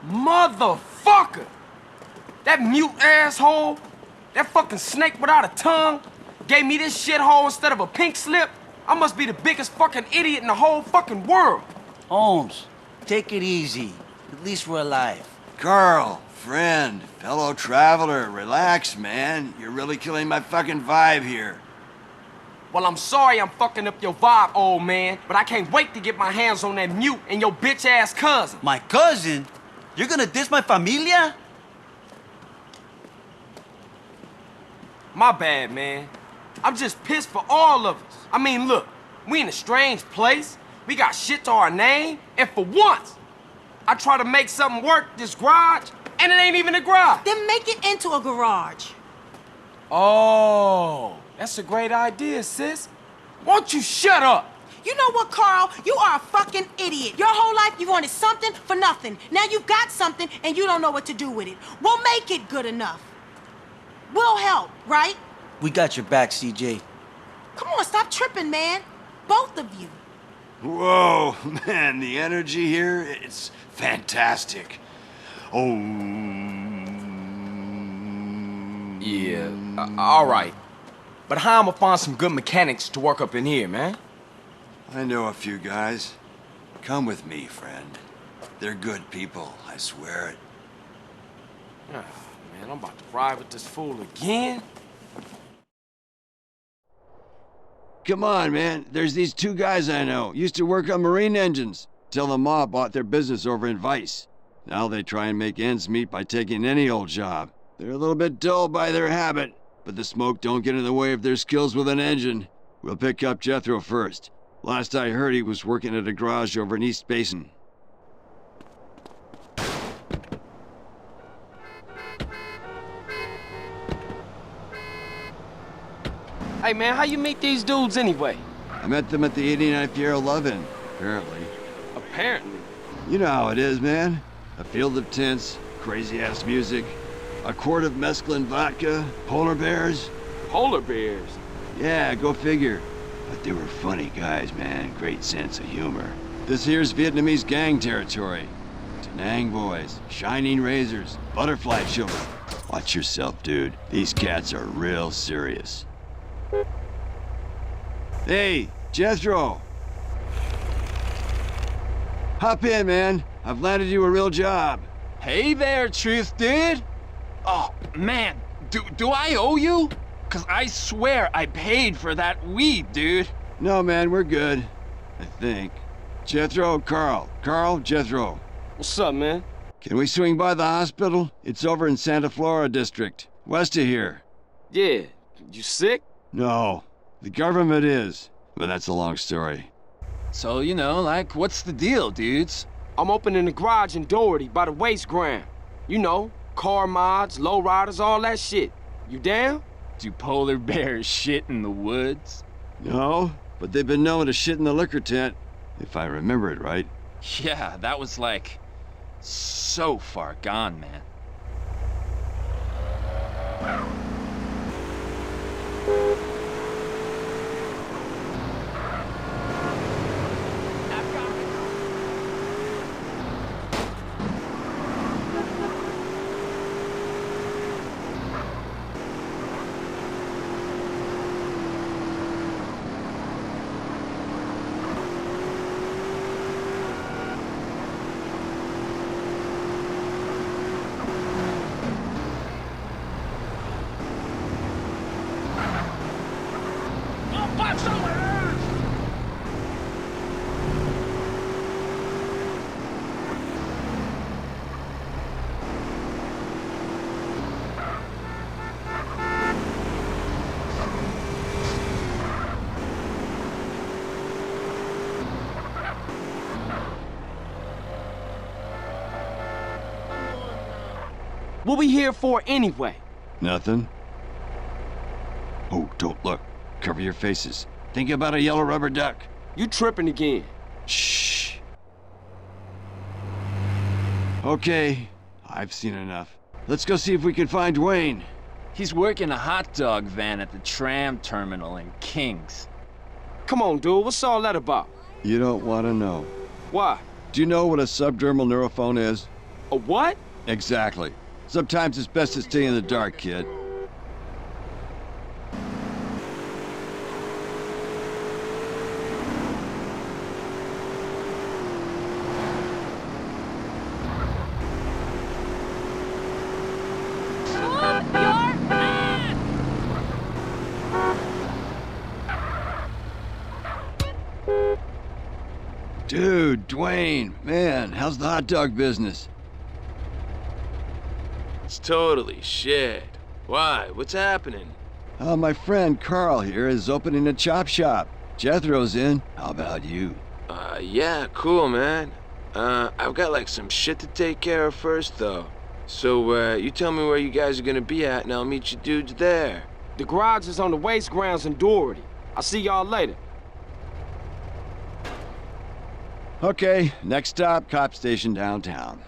Motherfucker! That mute asshole, that fucking snake without a tongue, gave me this shithole instead of a pink slip. I must be the biggest fucking idiot in the whole fucking world. Holmes, take it easy. At least we're alive. Carl, friend, fellow traveler, relax, man. You're really killing my fucking vibe here. Well, I'm sorry I'm fucking up your vibe, old man, but I can't wait to get my hands on that mute and your bitch-ass cousin. My cousin? You're gonna diss my familia? My bad, man. I'm just pissed for all of us. I mean, look, we in a strange place. We got shit to our name, and for once, I try to make something work this garage, and it ain't even a garage. Then make it into a garage. Oh, that's a great idea, sis. Won't you shut up? You know what, Carl? You are a fucking idiot. Your whole life you wanted something for nothing. Now you've got something and you don't know what to do with it. We'll make it good enough. We'll help, right? We got your back, CJ. Come on, stop tripping, man. Both of you. Whoa, man, the energy here, it's fantastic. Oh. Yeah, all right. But how I'ma find some good mechanics to work up in here, man? I know a few guys. Come with me, friend. They're good people, I swear it. Oh, man, I'm about to ride with this fool again. Come on, man. There's these two guys I know. Used to work on marine engines. Till the mob bought their business over in Vice. Now they try and make ends meet by taking any old job. They're a little bit dull by their habit, but the smoke don't get in the way of their skills with an engine. We'll pick up Jethro first. Last I heard, he was working at a garage over in East Basin. Hey, man, how you meet these dudes anyway? I met them at the 89th year of Lovin', apparently. Apparently. You know how it is, man. A field of tents, crazy-ass music, a quart of mescaline vodka, polar bears. Polar bears? Yeah, go figure. But they were funny guys, man. Great sense of humor. This here's Vietnamese gang territory. Da Nang boys, shining razors, butterfly children. Watch yourself, dude. These cats are real serious. Hey, Jethro! Hop in, man. I've landed you a real job. Hey there, Truth Dude. Oh, man, do I owe you? 'Cause I swear I paid for that weed, dude. No, man, we're good. I think. Jethro, Carl. Carl, Jethro. What's up, man? Can we swing by the hospital? It's over in Santa Flora District, west of here. Yeah. You sick? No, the government is. But that's a long story. So, you know, like, what's the deal, dudes? I'm opening the garage in Doherty by the waste ground. You know, car mods, lowriders, all that shit. You down? Do polar bears shit in the woods? No, but they've been known to shit in the liquor tent, if I remember it right. Yeah, that was like so far gone, man. What we here for anyway? Nothing? Oh, don't look. Cover your faces. Think about a yellow rubber duck. You tripping again. Shh. Okay, I've seen enough. Let's go see if we can find Dwayne. He's working a hot dog van at the tram terminal in Kings. Come on, dude, what's all that about? You don't want to know. Why? Do you know what a subdermal neurophone is? A what? Exactly. Sometimes it's best to stay in the dark, kid. Dude, Dwayne, man, how's the hot dog business? It's totally shit. Why? What's happening? My friend Carl here is opening a chop shop. Jethro's in. How about you? Yeah, cool, man. I've got like some shit to take care of first, though. So, you tell me where you guys are gonna be at, and I'll meet you dudes there. The garage is on the waste grounds in Doherty. I'll see y'all later. Okay, next stop, cop station downtown.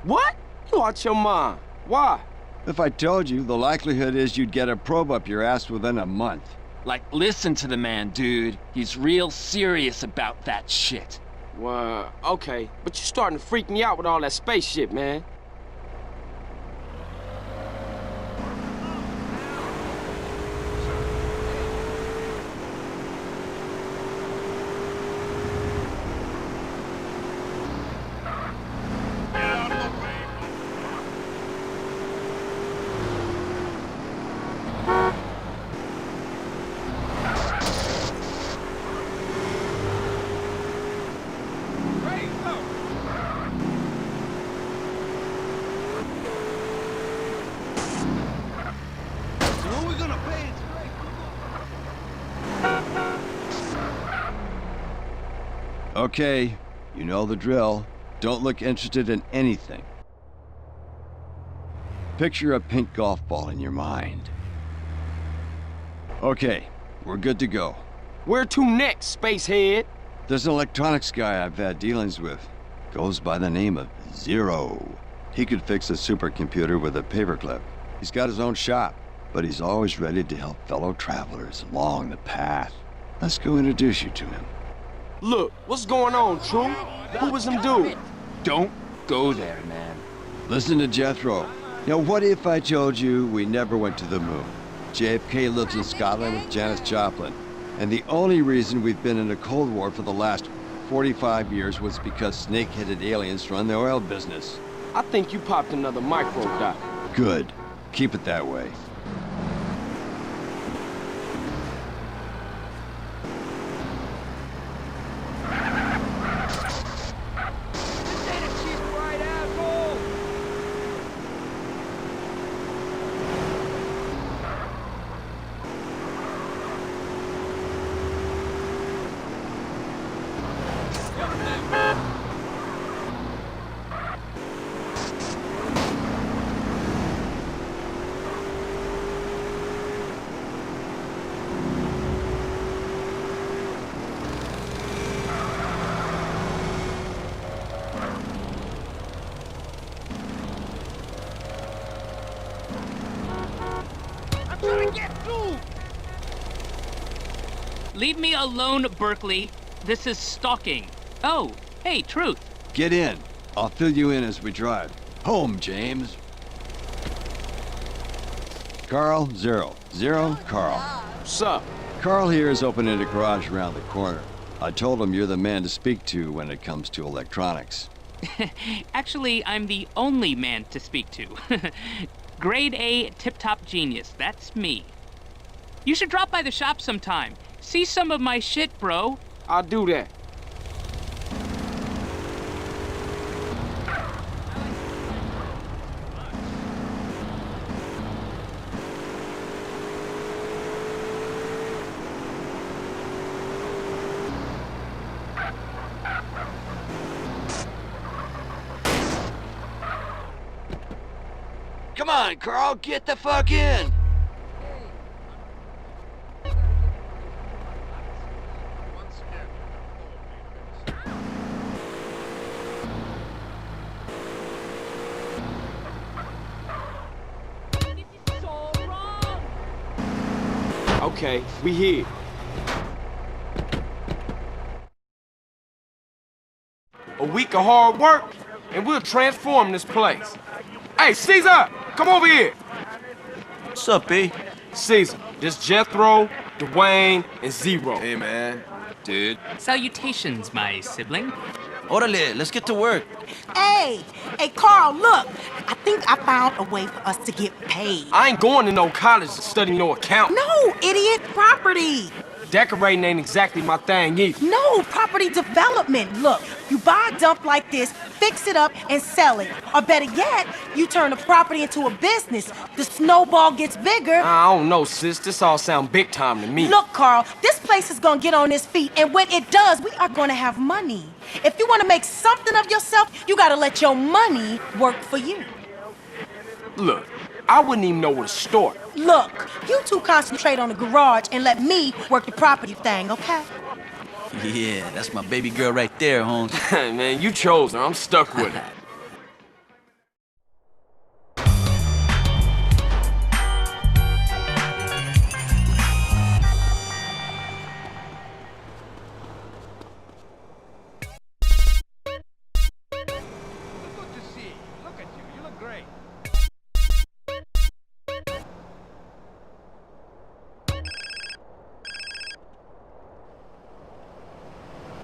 What? You out your mind. Why? If I told you, the likelihood is you'd get a probe up your ass within a month. Like, listen to the man, dude. He's real serious about that shit. Well, okay, but you're starting to freak me out with all that space shit, man. Okay, you know the drill. Don't look interested in anything. Picture a pink golf ball in your mind. Okay, we're good to go. Where to next, spacehead? There's an electronics guy I've had dealings with. Goes by the name of Zero. He could fix a supercomputer with a paperclip. He's got his own shop, but he's always ready to help fellow travelers along the path. Let's go introduce you to him. Look, what's going on, True? Who was them dude? Don't go there, man. Listen to Jethro. Now, what if I told you we never went to the moon? JFK lives in Scotland with Janis Joplin, and the only reason we've been in a Cold War for the last 45 years was because snake-headed aliens run the oil business. I think you popped another micro dot. Good. Keep it that way. Leave me alone, Berkeley. This is stalking. Oh, hey, Truth. Get in. I'll fill you in as we drive. Home, James. Carl, Zero. Zero, Carl. What's up? Carl here is opening a garage around the corner. I told him you're the man to speak to when it comes to electronics. Actually, I'm the only man to speak to. Grade A tip-top genius. That's me. You should drop by the shop sometime. See some of my shit, bro. I'll do that. Come on, Carl, get the fuck in! Okay, we here. A week of hard work, and we'll transform this place. Hey, Caesar, come over here. What's up, B? Caesar, this Jethro, Dwayne, and Zero. Hey, man. Dude. Salutations, my sibling. Orale, let's get to work. Hey, Carl, look. I think I found a way for us to get paid. I ain't going to no college to study no account. No, idiot, property. Decorating ain't exactly my thing either. No, property development. Look, you buy a dump like this, fix it up, and sell it. Or better yet, you turn the property into a business. The snowball gets bigger. I don't know, sis. This all sound big time to me. Look, Carl, this place is gonna get on its feet, and when it does, we are gonna have money. If you wanna make something of yourself, you gotta let your money work for you. Look, I wouldn't even know where to start. Look, you two concentrate on the garage and let me work the property thing, okay? Yeah, that's my baby girl right there, Holmes. Man, you chose her. I'm stuck with her. Good to see you. Look at you. You look great.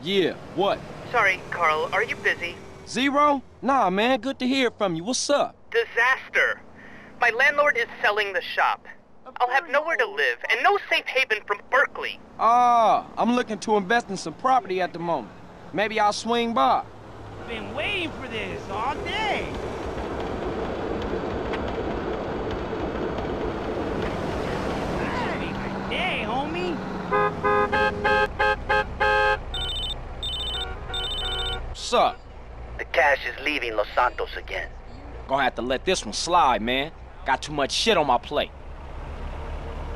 Yeah, what? Sorry, Carl, are you busy? Zero? Nah, man, good to hear from you. What's up? Disaster! My landlord is selling the shop. I'll have nowhere to live and no safe haven from Berkeley. Ah, I'm looking to invest in some property at the moment. Maybe I'll swing by. Been waiting for this all day. Hey, homie. What's up? The cash is leaving Los Santos again. Gonna have to let this one slide, man. Got too much shit on my plate.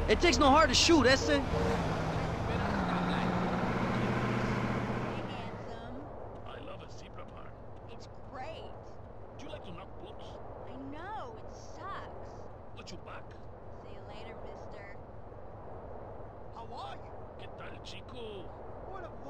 It takes no heart to shoot, that's it. I love a zebra park. It's great. Do you like to knock books? I know, it sucks. What you back? See you later, mister. How are you? ¿Qué tal, chico? What up,